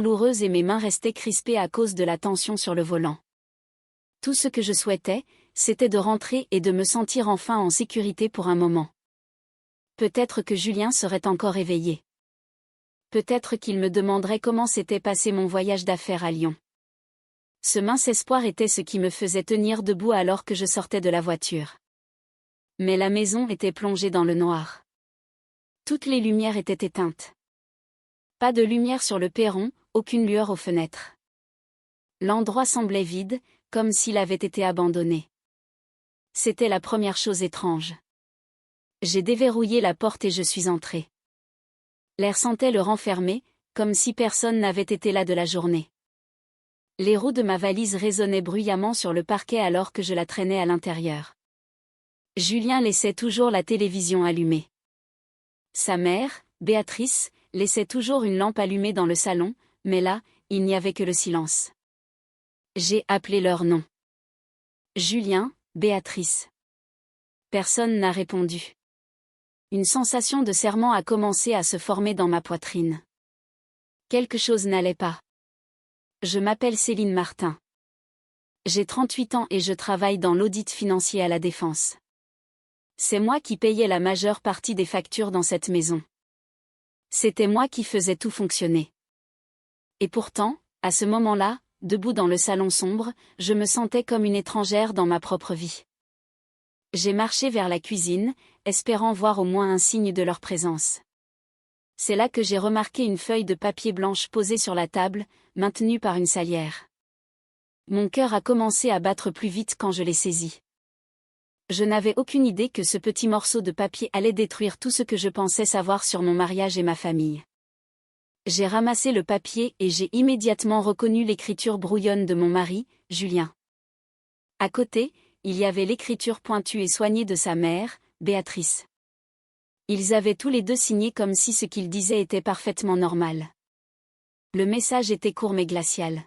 douloureuse et mes mains restaient crispées à cause de la tension sur le volant. Tout ce que je souhaitais, c'était de rentrer et de me sentir enfin en sécurité pour un moment. Peut-être que Julien serait encore éveillé. Peut-être qu'il me demanderait comment s'était passé mon voyage d'affaires à Lyon. Ce mince espoir était ce qui me faisait tenir debout alors que je sortais de la voiture. Mais la maison était plongée dans le noir. Toutes les lumières étaient éteintes. Pas de lumière sur le perron, aucune lueur aux fenêtres. L'endroit semblait vide, comme s'il avait été abandonné. C'était la première chose étrange. J'ai déverrouillé la porte et je suis entrée. L'air sentait le renfermer, comme si personne n'avait été là de la journée. Les roues de ma valise résonnaient bruyamment sur le parquet alors que je la traînais à l'intérieur. Julien laissait toujours la télévision allumée. Sa mère, Béatrice, laissait toujours une lampe allumée dans le salon, mais là, il n'y avait que le silence. J'ai appelé leur nom. Julien, Béatrice. Personne n'a répondu. Une sensation de serrement a commencé à se former dans ma poitrine. Quelque chose n'allait pas. Je m'appelle Céline Martin. J'ai 38 ans et je travaille dans l'audit financier à la Défense. C'est moi qui payais la majeure partie des factures dans cette maison. C'était moi qui faisais tout fonctionner. Et pourtant, à ce moment-là, debout dans le salon sombre, je me sentais comme une étrangère dans ma propre vie. J'ai marché vers la cuisine, espérant voir au moins un signe de leur présence. C'est là que j'ai remarqué une feuille de papier blanche posée sur la table, maintenue par une salière. Mon cœur a commencé à battre plus vite quand je l'ai saisie. Je n'avais aucune idée que ce petit morceau de papier allait détruire tout ce que je pensais savoir sur mon mariage et ma famille. J'ai ramassé le papier et j'ai immédiatement reconnu l'écriture brouillonne de mon mari, Julien. À côté, il y avait l'écriture pointue et soignée de sa mère, Béatrice. Ils avaient tous les deux signé comme si ce qu'ils disaient était parfaitement normal. Le message était court mais glacial.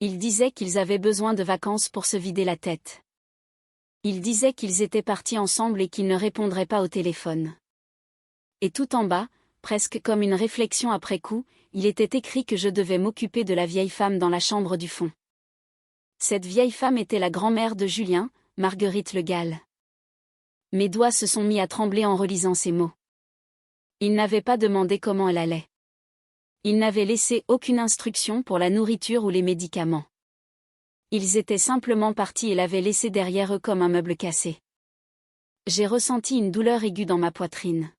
Ils disaient qu'ils avaient besoin de vacances pour se vider la tête. Ils disaient qu'ils étaient partis ensemble et qu'ils ne répondraient pas au téléphone. Et tout en bas, presque comme une réflexion après coup, il était écrit que je devais m'occuper de la vieille femme dans la chambre du fond. Cette vieille femme était la grand-mère de Julien, Marguerite Le Gall. Mes doigts se sont mis à trembler en relisant ces mots. Il n'avait pas demandé comment elle allait. Il n'avait laissé aucune instruction pour la nourriture ou les médicaments. Ils étaient simplement partis et l'avaient laissé derrière eux comme un meuble cassé. J'ai ressenti une douleur aiguë dans ma poitrine.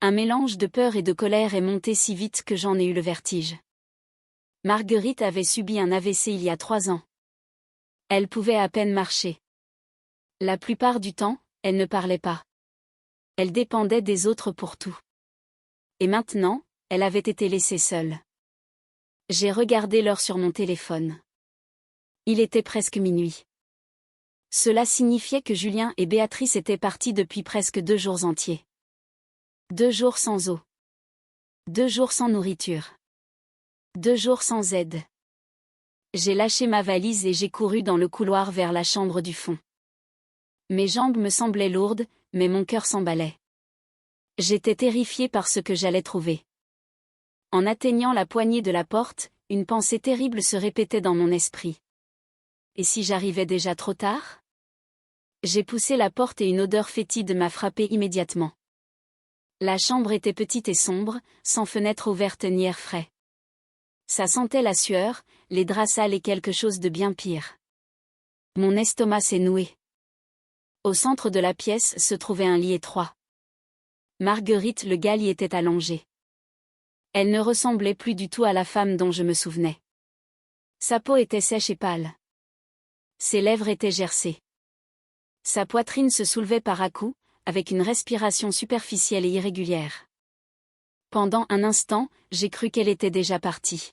Un mélange de peur et de colère est monté si vite que j'en ai eu le vertige. Marguerite avait subi un AVC il y a 3 ans. Elle pouvait à peine marcher. La plupart du temps, elle ne parlait pas. Elle dépendait des autres pour tout. Et maintenant, elle avait été laissée seule. J'ai regardé l'heure sur mon téléphone. Il était presque minuit. Cela signifiait que Julien et Béatrice étaient partis depuis presque 2 jours entiers. 2 jours sans eau. 2 jours sans nourriture. 2 jours sans aide. J'ai lâché ma valise et j'ai couru dans le couloir vers la chambre du fond. Mes jambes me semblaient lourdes, mais mon cœur s'emballait. J'étais terrifiée par ce que j'allais trouver. En atteignant la poignée de la porte, une pensée terrible se répétait dans mon esprit. Et si j'arrivais déjà trop tard? J'ai poussé la porte et une odeur fétide m'a frappée immédiatement. La chambre était petite et sombre, sans fenêtre ouverte ni air frais. Ça sentait la sueur, les draps sales et quelque chose de bien pire. Mon estomac s'est noué. Au centre de la pièce se trouvait un lit étroit. Marguerite Le Gall y était allongée. Elle ne ressemblait plus du tout à la femme dont je me souvenais. Sa peau était sèche et pâle. Ses lèvres étaient gercées. Sa poitrine se soulevait par à-coups, avec une respiration superficielle et irrégulière. Pendant un instant, j'ai cru qu'elle était déjà partie.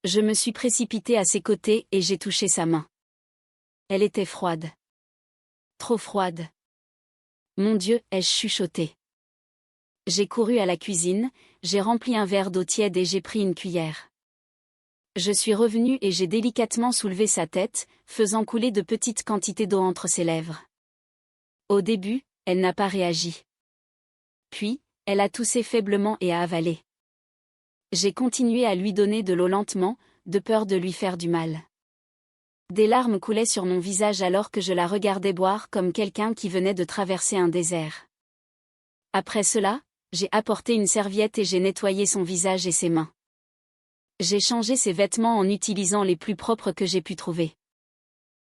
Je me suis précipitée à ses côtés et j'ai touché sa main. Elle était froide. Trop froide. Mon Dieu, ai-je chuchoté. J'ai couru à la cuisine, j'ai rempli un verre d'eau tiède et j'ai pris une cuillère. Je suis revenue et j'ai délicatement soulevé sa tête, faisant couler de petites quantités d'eau entre ses lèvres. Au début, elle n'a pas réagi. Puis, elle a toussé faiblement et a avalé. J'ai continué à lui donner de l'eau lentement, de peur de lui faire du mal. Des larmes coulaient sur mon visage alors que je la regardais boire comme quelqu'un qui venait de traverser un désert. Après cela, j'ai apporté une serviette et j'ai nettoyé son visage et ses mains. J'ai changé ses vêtements en utilisant les plus propres que j'ai pu trouver.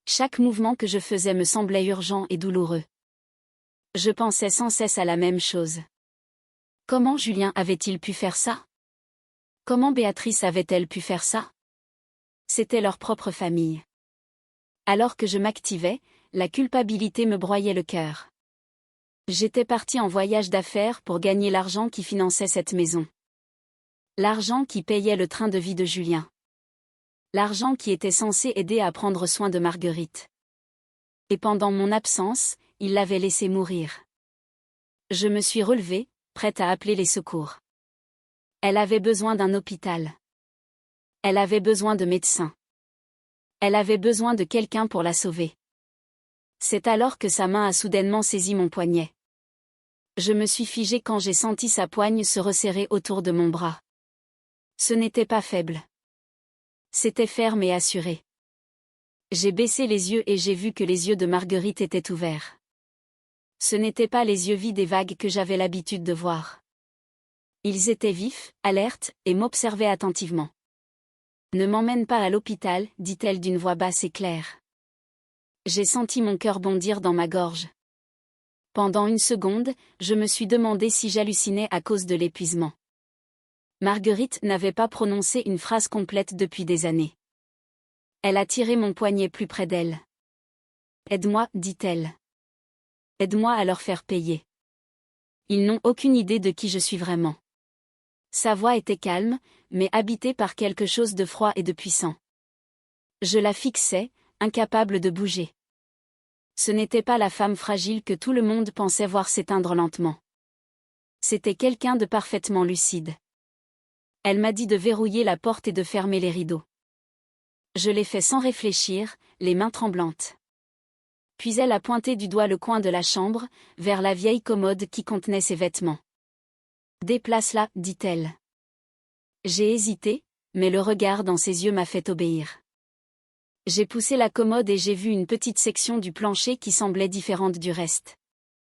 Chaque mouvement que je faisais me semblait urgent et douloureux. Je pensais sans cesse à la même chose. Comment Julien avait-il pu faire ça? Comment Béatrice avait-elle pu faire ça? C'était leur propre famille. Alors que je m'activais, la culpabilité me broyait le cœur. J'étais partie en voyage d'affaires pour gagner l'argent qui finançait cette maison. L'argent qui payait le train de vie de Julien. L'argent qui était censé aider à prendre soin de Marguerite. Et pendant mon absence, il l'avait laissée mourir. Je me suis relevée, prête à appeler les secours. Elle avait besoin d'un hôpital. Elle avait besoin de médecins. Elle avait besoin de quelqu'un pour la sauver. C'est alors que sa main a soudainement saisi mon poignet. Je me suis figée quand j'ai senti sa poigne se resserrer autour de mon bras. Ce n'était pas faible. C'était ferme et assuré. J'ai baissé les yeux et j'ai vu que les yeux de Marguerite étaient ouverts. Ce n'étaient pas les yeux vides et vagues que j'avais l'habitude de voir. Ils étaient vifs, alertes, et m'observaient attentivement. « Ne m'emmène pas à l'hôpital, dit-elle d'une voix basse et claire. J'ai senti mon cœur bondir dans ma gorge. Pendant une seconde, je me suis demandé si j'hallucinais à cause de l'épuisement. Marguerite n'avait pas prononcé une phrase complète depuis des années. Elle a tiré mon poignet plus près d'elle. « Aide-moi, dit-elle. Aide-moi à leur faire payer. Ils n'ont aucune idée de qui je suis vraiment. » Sa voix était calme, mais habitée par quelque chose de froid et de puissant. Je la fixais, incapable de bouger. Ce n'était pas la femme fragile que tout le monde pensait voir s'éteindre lentement. C'était quelqu'un de parfaitement lucide. Elle m'a dit de verrouiller la porte et de fermer les rideaux. Je l'ai fait sans réfléchir, les mains tremblantes. Puis elle a pointé du doigt le coin de la chambre, vers la vieille commode qui contenait ses vêtements. « Déplace-la, dit-elle. » J'ai hésité, mais le regard dans ses yeux m'a fait obéir. J'ai poussé la commode et j'ai vu une petite section du plancher qui semblait différente du reste.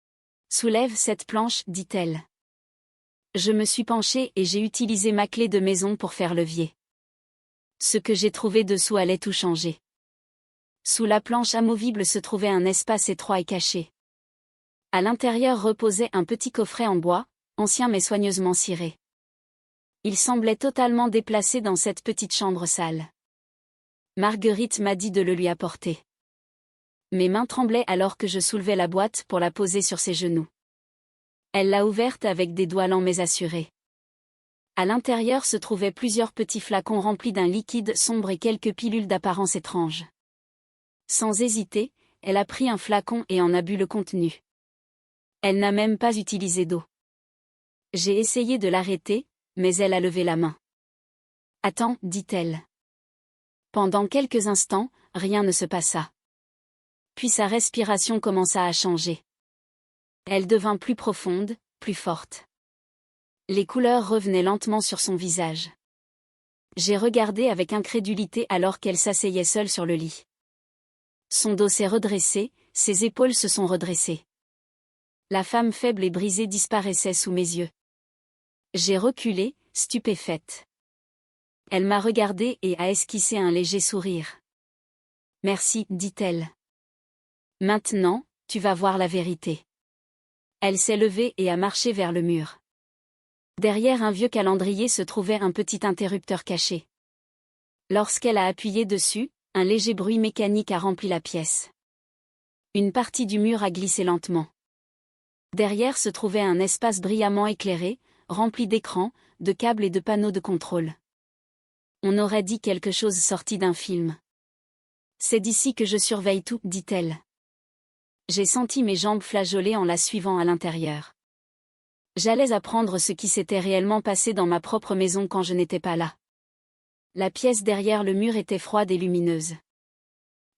« Soulève cette planche, dit-elle. » Je me suis penchée et j'ai utilisé ma clé de maison pour faire levier. Ce que j'ai trouvé dessous allait tout changer. Sous la planche amovible se trouvait un espace étroit et caché. À l'intérieur reposait un petit coffret en bois, ancien mais soigneusement ciré. Il semblait totalement déplacé dans cette petite chambre sale. Marguerite m'a dit de le lui apporter. Mes mains tremblaient alors que je soulevais la boîte pour la poser sur ses genoux. Elle l'a ouverte avec des doigts lents mais assurés. À l'intérieur se trouvaient plusieurs petits flacons remplis d'un liquide sombre et quelques pilules d'apparence étrange. Sans hésiter, elle a pris un flacon et en a bu le contenu. Elle n'a même pas utilisé d'eau. J'ai essayé de l'arrêter, mais elle a levé la main. « Attends, dit-elle. » Pendant quelques instants, rien ne se passa. Puis sa respiration commença à changer. Elle devint plus profonde, plus forte. Les couleurs revenaient lentement sur son visage. J'ai regardé avec incrédulité alors qu'elle s'asseyait seule sur le lit. Son dos s'est redressé, ses épaules se sont redressées. La femme faible et brisée disparaissait sous mes yeux. J'ai reculé, stupéfaite. Elle m'a regardé et a esquissé un léger sourire. « Merci, dit-elle. Maintenant, tu vas voir la vérité. » Elle s'est levée et a marché vers le mur. Derrière un vieux calendrier se trouvait un petit interrupteur caché. Lorsqu'elle a appuyé dessus, un léger bruit mécanique a rempli la pièce. Une partie du mur a glissé lentement. Derrière se trouvait un espace brillamment éclairé, rempli d'écrans, de câbles et de panneaux de contrôle. On aurait dit quelque chose sorti d'un film. « C'est d'ici que je surveille tout, dit-elle. » J'ai senti mes jambes flageoler en la suivant à l'intérieur. J'allais apprendre ce qui s'était réellement passé dans ma propre maison quand je n'étais pas là. La pièce derrière le mur était froide et lumineuse.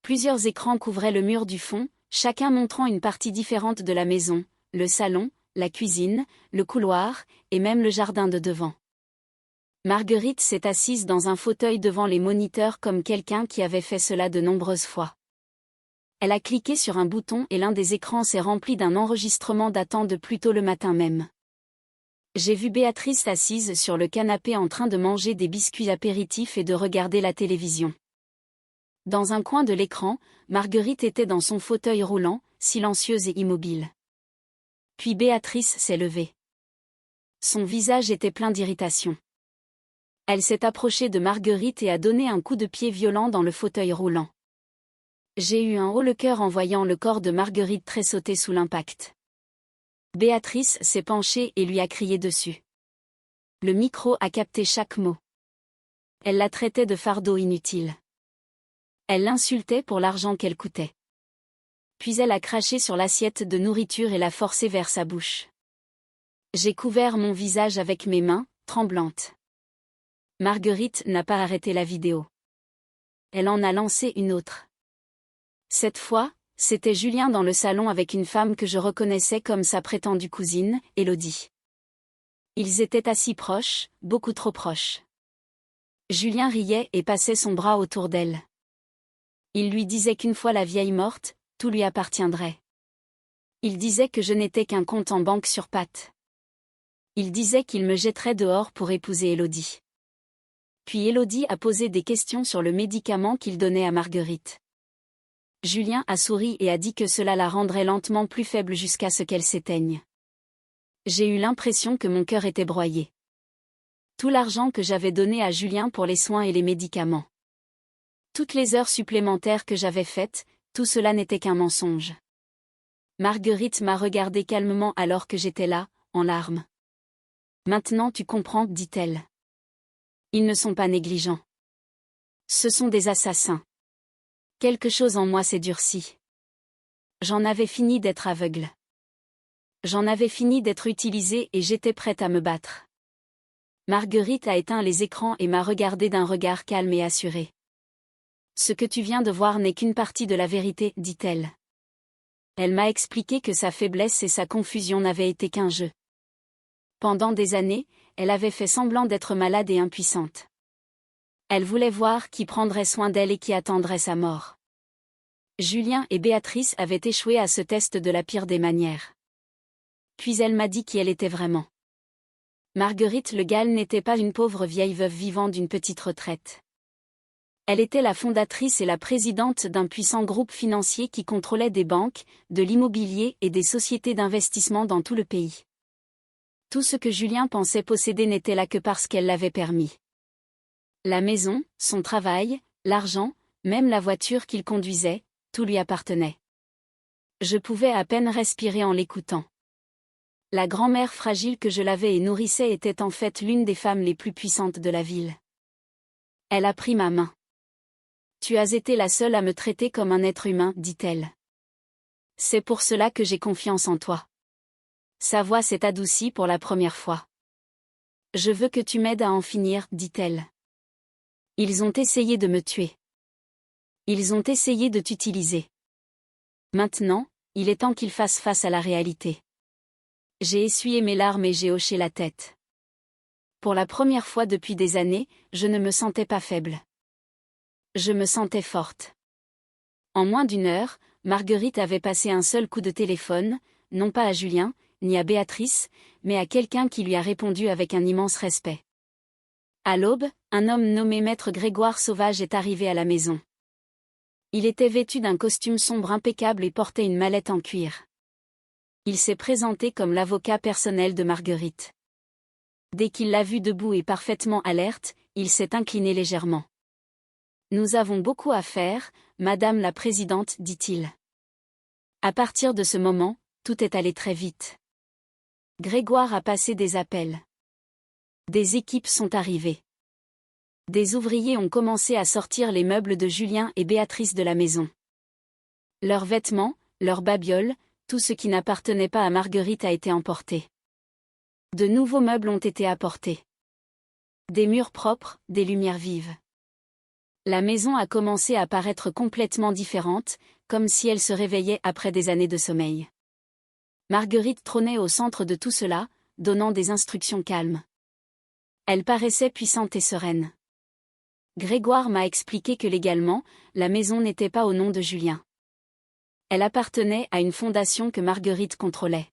Plusieurs écrans couvraient le mur du fond, chacun montrant une partie différente de la maison, le salon, la cuisine, le couloir, et même le jardin de devant. Marguerite s'est assise dans un fauteuil devant les moniteurs comme quelqu'un qui avait fait cela de nombreuses fois. Elle a cliqué sur un bouton et l'un des écrans s'est rempli d'un enregistrement datant de plus tôt le matin même. J'ai vu Béatrice assise sur le canapé en train de manger des biscuits apéritifs et de regarder la télévision. Dans un coin de l'écran, Marguerite était dans son fauteuil roulant, silencieuse et immobile. Puis Béatrice s'est levée. Son visage était plein d'irritation. Elle s'est approchée de Marguerite et a donné un coup de pied violent dans le fauteuil roulant. J'ai eu un haut-le-cœur en voyant le corps de Marguerite tressauter sous l'impact. Béatrice s'est penchée et lui a crié dessus. Le micro a capté chaque mot. Elle la traitait de fardeau inutile. Elle l'insultait pour l'argent qu'elle coûtait. Puis elle a craché sur l'assiette de nourriture et l'a forcée vers sa bouche. J'ai couvert mon visage avec mes mains, tremblantes. Marguerite n'a pas arrêté la vidéo. Elle en a lancé une autre. Cette fois, c'était Julien dans le salon avec une femme que je reconnaissais comme sa prétendue cousine, Élodie. Ils étaient assis proches, beaucoup trop proches. Julien riait et passait son bras autour d'elle. Il lui disait qu'une fois la vieille morte, tout lui appartiendrait. Il disait que je n'étais qu'un compte en banque sur pattes. Il disait qu'il me jetterait dehors pour épouser Élodie. Puis Élodie a posé des questions sur le médicament qu'il donnait à Marguerite. Julien a souri et a dit que cela la rendrait lentement plus faible jusqu'à ce qu'elle s'éteigne. J'ai eu l'impression que mon cœur était broyé. Tout l'argent que j'avais donné à Julien pour les soins et les médicaments. Toutes les heures supplémentaires que j'avais faites, tout cela n'était qu'un mensonge. Marguerite m'a regardé calmement alors que j'étais là, en larmes. Maintenant tu comprends, dit-elle. Ils ne sont pas négligents. Ce sont des assassins. Quelque chose en moi s'est durci. J'en avais fini d'être aveugle. J'en avais fini d'être utilisée et j'étais prête à me battre. Marguerite a éteint les écrans et m'a regardé d'un regard calme et assuré. Ce que tu viens de voir n'est qu'une partie de la vérité, dit-elle. Elle m'a expliqué que sa faiblesse et sa confusion n'avaient été qu'un jeu. Pendant des années, elle avait fait semblant d'être malade et impuissante. Elle voulait voir qui prendrait soin d'elle et qui attendrait sa mort. Julien et Béatrice avaient échoué à ce test de la pire des manières. Puis elle m'a dit qui elle était vraiment. Marguerite Le Gall n'était pas une pauvre vieille veuve vivant d'une petite retraite. Elle était la fondatrice et la présidente d'un puissant groupe financier qui contrôlait des banques, de l'immobilier et des sociétés d'investissement dans tout le pays. Tout ce que Julien pensait posséder n'était là que parce qu'elle l'avait permis. La maison, son travail, l'argent, même la voiture qu'il conduisait, tout lui appartenait. Je pouvais à peine respirer en l'écoutant. La grand-mère fragile que je lavais et nourrissais était en fait l'une des femmes les plus puissantes de la ville. Elle a pris ma main. Tu as été la seule à me traiter comme un être humain, dit-elle. C'est pour cela que j'ai confiance en toi. Sa voix s'est adoucie pour la première fois. Je veux que tu m'aides à en finir, dit-elle. Ils ont essayé de me tuer. Ils ont essayé de t'utiliser. Maintenant, il est temps qu'ils fassent face à la réalité. J'ai essuyé mes larmes et j'ai hoché la tête. Pour la première fois depuis des années, je ne me sentais pas faible. Je me sentais forte. En moins d'une heure, Marguerite avait passé un seul coup de téléphone, non pas à Julien, ni à Béatrice, mais à quelqu'un qui lui a répondu avec un immense respect. À l'aube, un homme nommé Maître Grégoire Sauvage est arrivé à la maison. Il était vêtu d'un costume sombre impeccable et portait une mallette en cuir. Il s'est présenté comme l'avocat personnel de Marguerite. Dès qu'il l'a vue debout et parfaitement alerte, il s'est incliné légèrement. « Nous avons beaucoup à faire, Madame la Présidente, dit-il. » À partir de ce moment, tout est allé très vite. Grégoire a passé des appels. Des équipes sont arrivées. Des ouvriers ont commencé à sortir les meubles de Julien et Béatrice de la maison. Leurs vêtements, leurs babioles, tout ce qui n'appartenait pas à Marguerite a été emporté. De nouveaux meubles ont été apportés. Des murs propres, des lumières vives. La maison a commencé à paraître complètement différente, comme si elle se réveillait après des années de sommeil. Marguerite trônait au centre de tout cela, donnant des instructions calmes. Elle paraissait puissante et sereine. Grégoire m'a expliqué que légalement, la maison n'était pas au nom de Julien. Elle appartenait à une fondation que Marguerite contrôlait.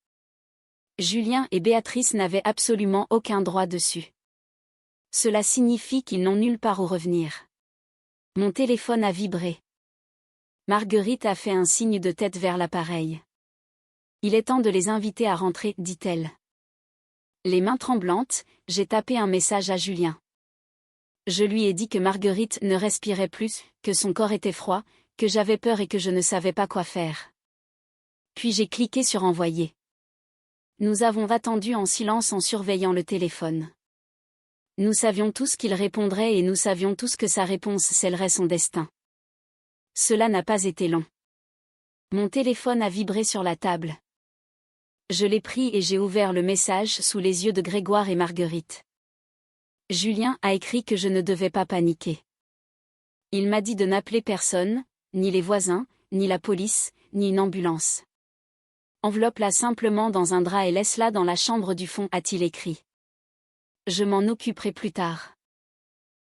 Julien et Béatrice n'avaient absolument aucun droit dessus. Cela signifie qu'ils n'ont nulle part où revenir. Mon téléphone a vibré. Marguerite a fait un signe de tête vers l'appareil. Il est temps de les inviter à rentrer, dit-elle. Les mains tremblantes, j'ai tapé un message à Julien. Je lui ai dit que Marguerite ne respirait plus, que son corps était froid, que j'avais peur et que je ne savais pas quoi faire. Puis j'ai cliqué sur envoyer. Nous avons attendu en silence en surveillant le téléphone. Nous savions tous qu'il répondrait et nous savions tous que sa réponse scellerait son destin. Cela n'a pas été long. Mon téléphone a vibré sur la table. Je l'ai pris et j'ai ouvert le message sous les yeux de Grégoire et Marguerite. Julien a écrit que je ne devais pas paniquer. Il m'a dit de n'appeler personne, ni les voisins, ni la police, ni une ambulance. Enveloppe-la simplement dans un drap et laisse-la dans la chambre du fond, a-t-il écrit. Je m'en occuperai plus tard.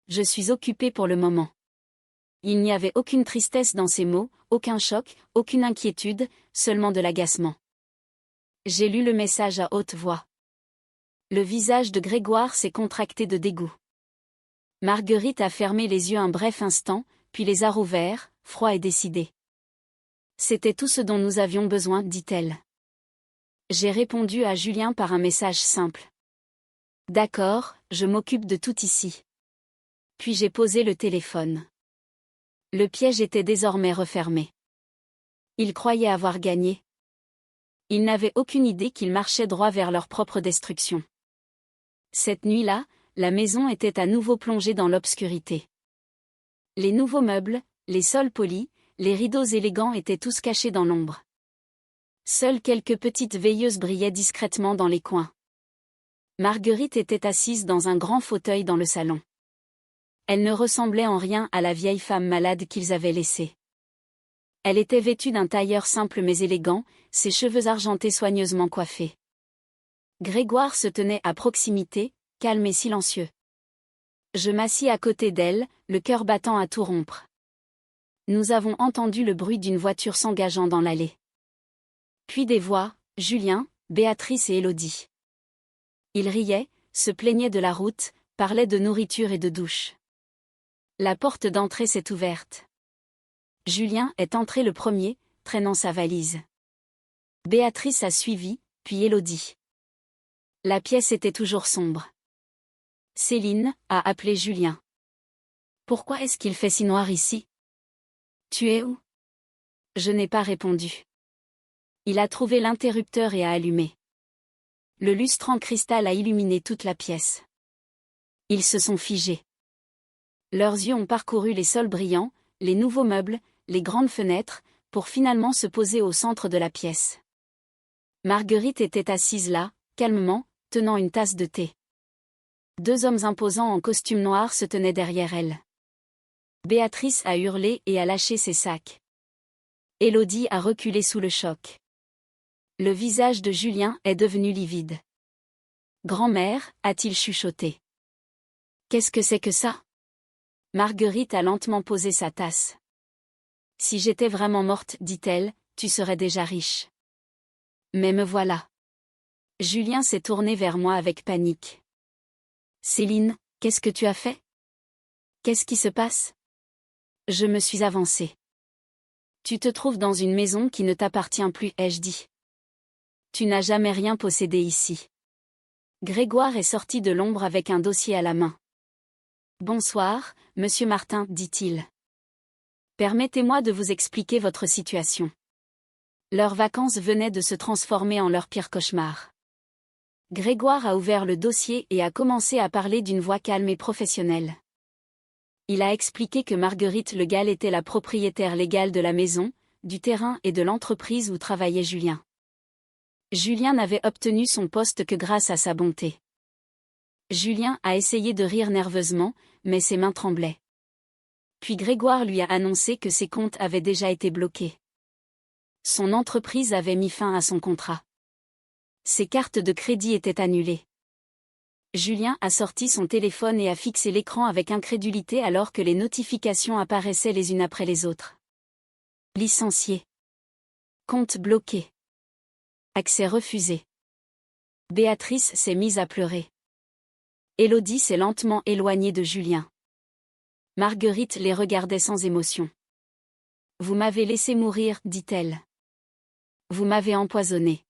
Je suis occupé pour le moment. Il n'y avait aucune tristesse dans ces mots, aucun choc, aucune inquiétude, seulement de l'agacement. J'ai lu le message à haute voix. Le visage de Grégoire s'est contracté de dégoût. Marguerite a fermé les yeux un bref instant, puis les a rouverts, froid et décidé. C'était tout ce dont nous avions besoin, dit-elle. J'ai répondu à Julien par un message simple. D'accord, je m'occupe de tout ici. Puis j'ai posé le téléphone. Le piège était désormais refermé. Ils croyaient avoir gagné. Ils n'avaient aucune idée qu'ils marchaient droit vers leur propre destruction. Cette nuit-là, la maison était à nouveau plongée dans l'obscurité. Les nouveaux meubles, les sols polis, les rideaux élégants étaient tous cachés dans l'ombre. Seules quelques petites veilleuses brillaient discrètement dans les coins. Marguerite était assise dans un grand fauteuil dans le salon. Elle ne ressemblait en rien à la vieille femme malade qu'ils avaient laissée. Elle était vêtue d'un tailleur simple mais élégant, ses cheveux argentés soigneusement coiffés. Grégoire se tenait à proximité, calme et silencieux. Je m'assis à côté d'elle, le cœur battant à tout rompre. Nous avons entendu le bruit d'une voiture s'engageant dans l'allée. Puis des voix, Julien, Béatrice et Élodie. Ils riaient, se plaignaient de la route, parlaient de nourriture et de douche. La porte d'entrée s'est ouverte. Julien est entré le premier, traînant sa valise. Béatrice a suivi, puis Élodie. La pièce était toujours sombre. Céline a appelé Julien. Pourquoi est-ce qu'il fait si noir ici? Tu es où? Je n'ai pas répondu. Il a trouvé l'interrupteur et a allumé. Le lustre en cristal a illuminé toute la pièce. Ils se sont figés. Leurs yeux ont parcouru les sols brillants, les nouveaux meubles, les grandes fenêtres, pour finalement se poser au centre de la pièce. Marguerite était assise là, calmement, tenant une tasse de thé. Deux hommes imposants en costume noir se tenaient derrière elle. Béatrice a hurlé et a lâché ses sacs. Élodie a reculé sous le choc. Le visage de Julien est devenu livide. Grand-mère, a-t-il chuchoté. Qu'est-ce que c'est que ça? Marguerite a lentement posé sa tasse. Si j'étais vraiment morte, dit-elle, tu serais déjà riche. Mais me voilà. Julien s'est tourné vers moi avec panique. Céline, qu'est-ce que tu as fait? Qu'est-ce qui se passe? Je me suis avancée. Tu te trouves dans une maison qui ne t'appartient plus, ai-je dit. Tu n'as jamais rien possédé ici. Grégoire est sorti de l'ombre avec un dossier à la main. Bonsoir, monsieur Martin, dit-il. Permettez-moi de vous expliquer votre situation. Leurs vacances venaient de se transformer en leur pire cauchemar. Grégoire a ouvert le dossier et a commencé à parler d'une voix calme et professionnelle. Il a expliqué que Marguerite Le Gall était la propriétaire légale de la maison, du terrain et de l'entreprise où travaillait Julien. Julien n'avait obtenu son poste que grâce à sa bonté. Julien a essayé de rire nerveusement, mais ses mains tremblaient. Puis Grégoire lui a annoncé que ses comptes avaient déjà été bloqués. Son entreprise avait mis fin à son contrat. Ses cartes de crédit étaient annulées. Julien a sorti son téléphone et a fixé l'écran avec incrédulité alors que les notifications apparaissaient les unes après les autres. Licencié. Compte bloqué. Accès refusé. Béatrice s'est mise à pleurer. Élodie s'est lentement éloignée de Julien. Marguerite les regardait sans émotion. « Vous m'avez laissé mourir, dit-elle. Vous m'avez empoisonné.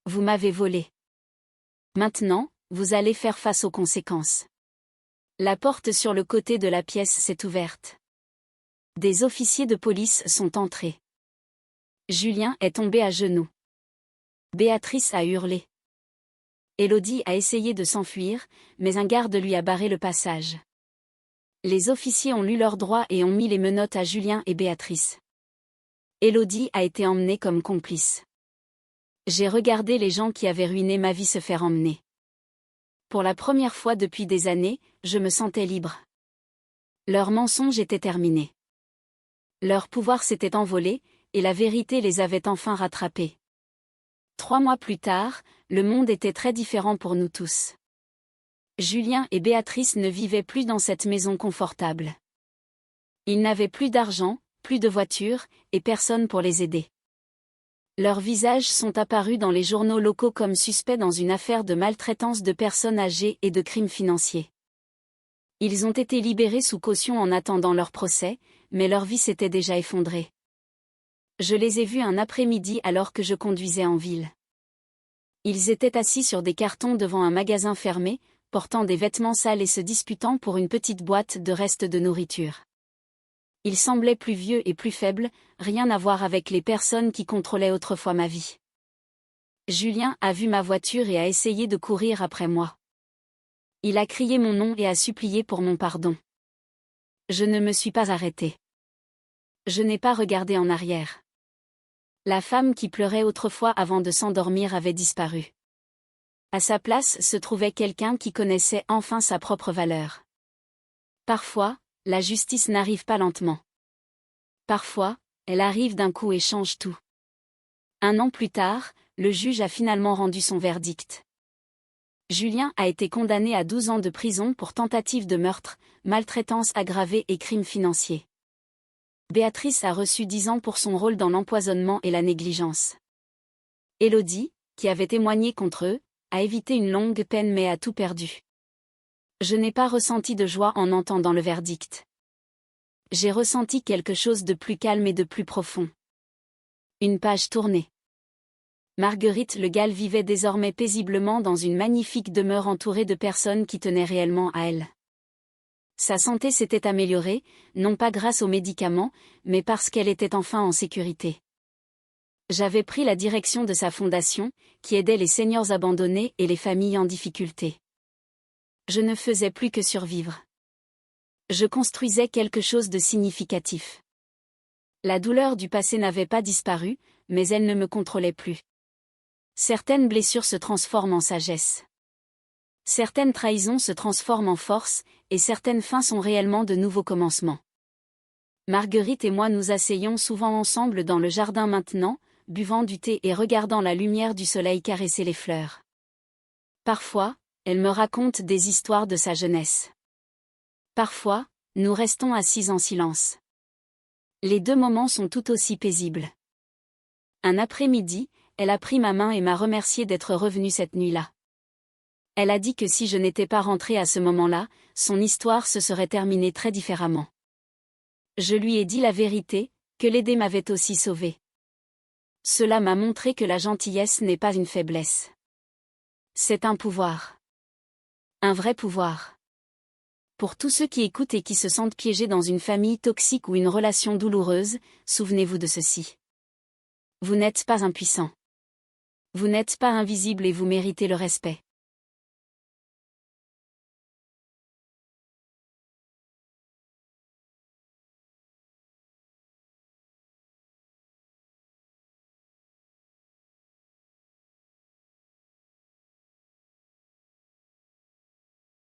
Vous m'avez volé. Maintenant, vous allez faire face aux conséquences. » La porte sur le côté de la pièce s'est ouverte. Des officiers de police sont entrés. Julien est tombé à genoux. Béatrice a hurlé. Élodie a essayé de s'enfuir, mais un garde lui a barré le passage. Les officiers ont lu leurs droits et ont mis les menottes à Julien et Béatrice. Élodie a été emmenée comme complice. J'ai regardé les gens qui avaient ruiné ma vie se faire emmener. Pour la première fois depuis des années, je me sentais libre. Leur mensonge était terminé. Leur pouvoir s'était envolé, et la vérité les avait enfin rattrapés. 3 mois plus tard, le monde était très différent pour nous tous. Julien et Béatrice ne vivaient plus dans cette maison confortable. Ils n'avaient plus d'argent, plus de voiture, et personne pour les aider. Leurs visages sont apparus dans les journaux locaux comme suspects dans une affaire de maltraitance de personnes âgées et de crimes financiers. Ils ont été libérés sous caution en attendant leur procès, mais leur vie s'était déjà effondrée. Je les ai vus un après-midi alors que je conduisais en ville. Ils étaient assis sur des cartons devant un magasin fermé, portant des vêtements sales et se disputant pour une petite boîte de restes de nourriture. Ils semblaient plus vieux et plus faibles, rien à voir avec les personnes qui contrôlaient autrefois ma vie. Julien a vu ma voiture et a essayé de courir après moi. Il a crié mon nom et a supplié pour mon pardon. Je ne me suis pas arrêtée. Je n'ai pas regardé en arrière. La femme qui pleurait autrefois avant de s'endormir avait disparu. À sa place se trouvait quelqu'un qui connaissait enfin sa propre valeur. Parfois, la justice n'arrive pas lentement. Parfois, elle arrive d'un coup et change tout. 1 an plus tard, le juge a finalement rendu son verdict. Julien a été condamné à 12 ans de prison pour tentative de meurtre, maltraitance aggravée et crimes financiers. Béatrice a reçu 10 ans pour son rôle dans l'empoisonnement et la négligence. Élodie, qui avait témoigné contre eux, a évité une longue peine mais a tout perdu. Je n'ai pas ressenti de joie en entendant le verdict. J'ai ressenti quelque chose de plus calme et de plus profond. Une page tournée. Marguerite Le Gall vivait désormais paisiblement dans une magnifique demeure entourée de personnes qui tenaient réellement à elle. Sa santé s'était améliorée, non pas grâce aux médicaments, mais parce qu'elle était enfin en sécurité. J'avais pris la direction de sa fondation, qui aidait les seniors abandonnés et les familles en difficulté. Je ne faisais plus que survivre. Je construisais quelque chose de significatif. La douleur du passé n'avait pas disparu, mais elle ne me contrôlait plus. Certaines blessures se transforment en sagesse. Certaines trahisons se transforment en force, et certaines fins sont réellement de nouveaux commencements. Marguerite et moi nous asseyons souvent ensemble dans le jardin maintenant, buvant du thé et regardant la lumière du soleil caresser les fleurs. Parfois, elle me raconte des histoires de sa jeunesse. Parfois, nous restons assis en silence. Les 2 moments sont tout aussi paisibles. Un après-midi, elle a pris ma main et m'a remercié d'être revenue cette nuit-là. Elle a dit que si je n'étais pas rentrée à ce moment-là, son histoire se serait terminée très différemment. Je lui ai dit la vérité, que l'aider m'avait aussi sauvée. Cela m'a montré que la gentillesse n'est pas une faiblesse. C'est un pouvoir. Un vrai pouvoir. Pour tous ceux qui écoutent et qui se sentent piégés dans une famille toxique ou une relation douloureuse, souvenez-vous de ceci. Vous n'êtes pas impuissant. Vous n'êtes pas invisible et vous méritez le respect.